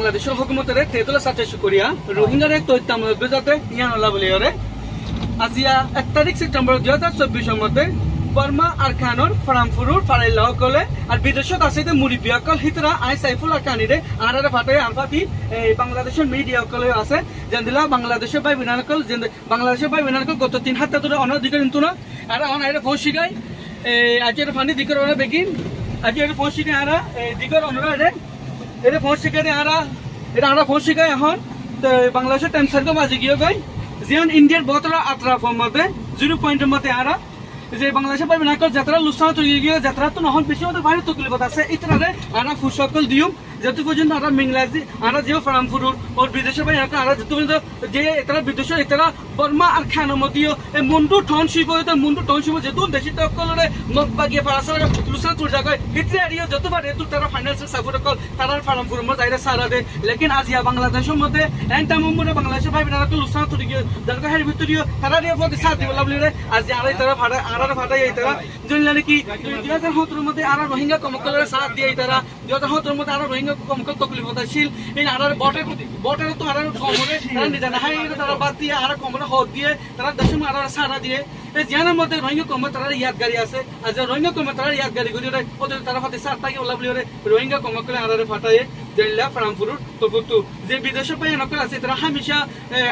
বাংলাদেশের হুকুমতের তেতুলা সাথে করিয়া রোহিঙ্গার এক তৈতামূলক যাতে ইয়ান ওলা বলি ওরে আজিয়া 1 তারিখ সেপ্টেম্বর 2024 মধ্যে বর্মা আর খানোর ফরামফুরুর ফারাইল্লাহ কলে আর বিদেশত আছে মুড়ি বিয়াকল হিতরা আই সাইফুল আর কানিরে আর ফাটে আরফাতি বাংলাদেশের মিডিয়া কলে আছে যেদিলা বাংলাদেশের বাই বিনানকল বাংলাদেশের বাই বিনানকল গত 3 হাত ধরে অনধিকার কিন্তু না আর অন আইরে ফৌশিগাই আজের ফানি দিকর ওরা বেগিন আজের ফৌশিগাই আর দিকর অনরা এটা ফৌশিগাই আর ফৌশিগাই এখন বাংলাদেশের টাইম সার্কো বাজি গিয়ে গই জিয়ান ইন্ডিয়ার বতরা আত্রাফর মধ্যে 0 পয়েন্টের মধ্যে আর যে বাংলাদেশের পাইবে না যাত্রা লুসানা তৈরি গিয়ে যাত্রা তো নহন বেশি মতো বাইরে তকলিফ আছে ইতরারে আনা ফুসকল দিউম যত পর্যন্ত আরা মিংলাজি আরা যেও ফরামফুরুর ওর বিদেশের পাই আরা যত পর্যন্ত যে এতরা বিদেশের এতরা বর্মা আর খানো মদিও এই মুন্ডু টাউনশিপ হইতে মুন্ডু টাউনশিপ যেহেতু দেশি তকলরে মগবাগিয়ে ফারাসার লুসানা তুর জায়গায় হিতরে আরিও যতবার এতু তারা ফাইন্যান্সিয়াল সাপোর্ট কল তারার ফরামফুরুর মধ্যে আইরা সারা দে লেকিন আজিয়া বাংলাদেশের মধ্যে এন্টা মুম্বুরে বাংলাদেশের পাইবে না লুসানা তুরি গিয়ে জায়গা হের ভিতরিও তারা দিয়ে পথে সাথ দিবলা বলি রে আজি আরাই তারা ফাড়া আরার ফাটাই এই তারা জনলানে কি 2017 মধ্যে আরা রোহিঙ্গা কমকলের সাথ দিয়ে এই তারা 2017 মধ্যে আরা রোহিঙ্গা কমকল তকলিফ হতা ছিল এই আরার বটের তো আরার কমরে তারা নিতে না হাই তারা বাদ দিয়ে আরা কমরে হদ দিয়ে তারা দেশে আরা সারা দিয়ে এই জানার মধ্যে রোহিঙ্গা কম তারা ইয়াদগারি আছে আজ রোহিঙ্গা কম তারা ইয়াদগারি করি রে ওদের তারা ফাতে সাথ থাকে ওলা বলি রে রোহিঙ্গা কমকলে আরারে ফাটায় জেলা ফরামফুরুর তবুতু যে বিদেশে পাই নকল আছে তারা হামেশা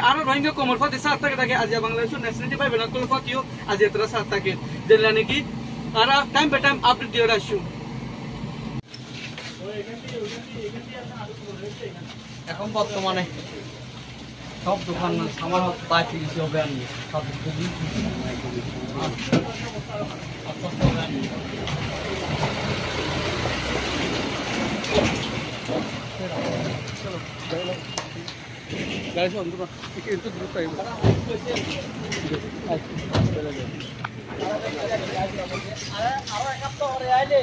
আরো রোহিঙ্গা কমর ফাতে সাথ থাকে আজ বাংলাদেশের ন্যাশনালিটি পাইবে নকল ফাতিও আজ তারা সাথ থাকে জেলা নাকি আরা টাইম বাই টাইম আপডেট দিয়ে রাখছু এখন বর্তমানে সব দোকান আমার বাকি হবে আমি সব খুবই গাড়ি অন্তত একটু দূর পাইব আরে আরো এক সপ্তাহ পরে আইলে